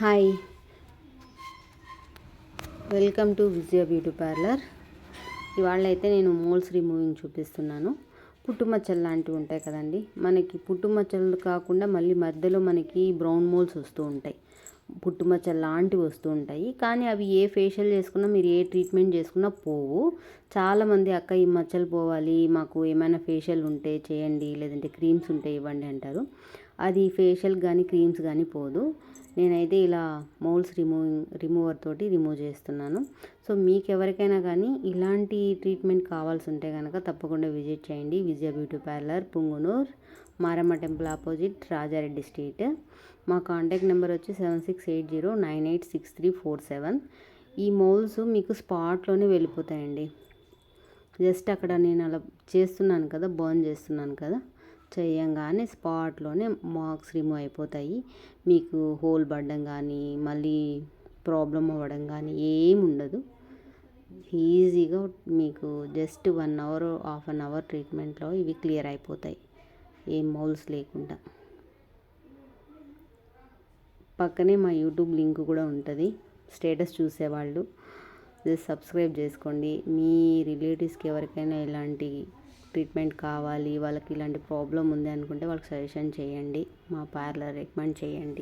Hi, welcome to Vijaya beauty parlour. ఇవాళ అయితే నేను మోల్స్ రిమూవింగ్ చూపిస్తున్నాను. పుట్టుమచ్చలు లాంటివి ఉంటాయి కదండి, మనకి పుట్టుమచ్చలు కాకుండా మళ్ళీ మధ్యలో మనకి బ్రౌన్ మోల్స్ వస్తూ ఉంటాయి, పుట్టుమచ్చలు లాంటివి వస్తూ ఉంటాయి. కానీ అవి ఏ ఫేషియల్ చేసుకున్నా, మీరు ఏ ట్రీట్మెంట్ చేసుకున్నా పోవు. చాలామంది అక్క ఈ మచ్చలు పోవాలి, మాకు ఏమైనా ఫేషియల్ ఉంటే చేయండి, లేదంటే క్రీమ్స్ ఉంటే ఇవ్వండి అంటారు. అది ఫేషియల్ కానీ క్రీమ్స్ కానీ పోదు. నేనైతే ఇలా మోల్స్ రిమూవర్ తోటి రిమూవ్ చేస్తున్నాను. సో మీకు ఎవరికైనా కానీ ఇలాంటి ట్రీట్మెంట్ కావాల్సి ఉంటే కనుక తప్పకుండా విజిట్ చేయండి. Vijaya beauty parlour, Punganur, Maramma temple opposite, Rajareddy street. మా కాంటాక్ట్ నెంబర్ వచ్చి 7680986347. ఈ మోల్స్ మీకు స్పాట్లోనే వెళ్ళిపోతాయండి. జస్ట్ అక్కడ నేను అలా చేస్తున్నాను కదా, బర్న్ చేస్తున్నాను కదా, చేయంగానే స్పాట్లోనే మార్క్స్ రిమూవ్ అయిపోతాయి. మీకు హోల్ పడడం కానీ మళ్ళీ ప్రాబ్లం అవ్వడం కానీ ఏమి ఉండదు. ఈజీగా మీకు just 1 hour half an hour ట్రీట్మెంట్లో ఇవి క్లియర్ అయిపోతాయి, ఏం మౌల్స్ లేకుండా. పక్కనే మా యూట్యూబ్ లింక్ కూడా ఉంటుంది, స్టేటస్ చూసేవాళ్ళు జస్ట్ సబ్స్క్రైబ్ చేసుకోండి. మీ రిలేటివ్స్కి ఎవరికైనా ఇలాంటి ట్రీట్మెంట్ కావాలి, వాళ్ళకి ఇలాంటి ప్రాబ్లం ఉంది అనుకుంటే వాళ్ళకి సజెషన్ చేయండి, మా పార్లర్ రికమెండ్ చేయండి.